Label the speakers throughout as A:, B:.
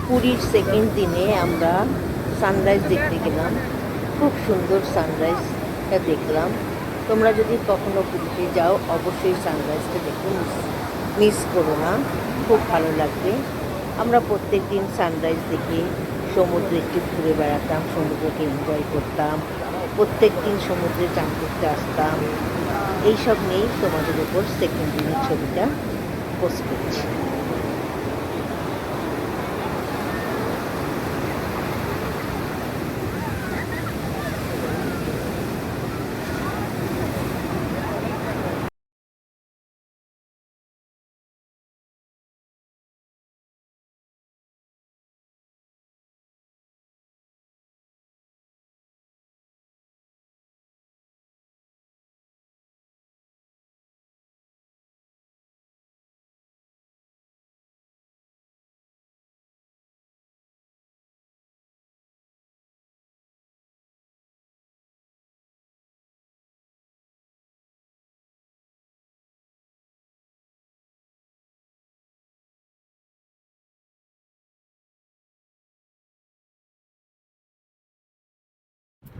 A: পুরীর সেকেন্ড দিনে আমরা সানরাইজ দেখতে গেলাম। খুব সুন্দর সানরাইজটা দেখলাম। তোমরা যদি কখনো পুরীতে যাও অবশ্যই সানরাইজটা দেখে মিস করো না, খুব ভালো লাগবে। আমরা প্রত্যেক দিন সানরাইজ দেখে সমুদ্রে একটু ঘুরে বেড়াতাম, সমুদ্রকে এনজয় করতাম, প্রত্যেক দিন সমুদ্রে চান করতে আসতাম। এইসব নিয়েই তোমাদের উপর সেকেন্ড দিনের ছবিটা পোস্ট করছি।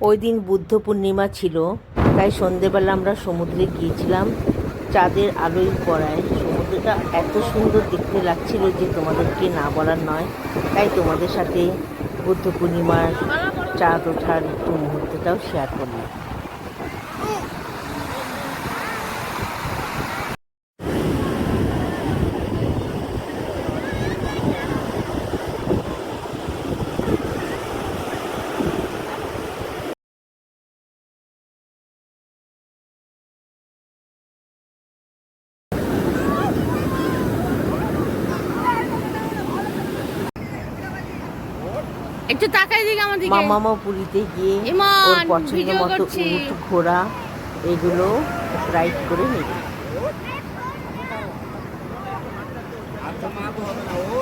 A: ওই দিন বুদ্ধ পূর্ণিমা ছিল, তাই সন্ধেবেলা আমরা সমুদ্রে গিয়েছিলাম। চাঁদের আলোয় পড়ায় সমুদ্রটা এত সুন্দর দেখতে লাগছিল যে তোমাদেরকে না বলার নয়। তাই তোমাদের সাথে বুদ্ধ পূর্ণিমার চাঁদ ওঠার একটু মুহূর্তটাও শেয়ার করলাম।
B: একটু তাকাই দিকে আমার দিকে।
A: মামামা পুরীতে গিয়ে ওর পছন্দ মতো উট, ঘোড়া এগুলো রাইড করে নেবে।
C: আচ্ছা মা তো হবে না ও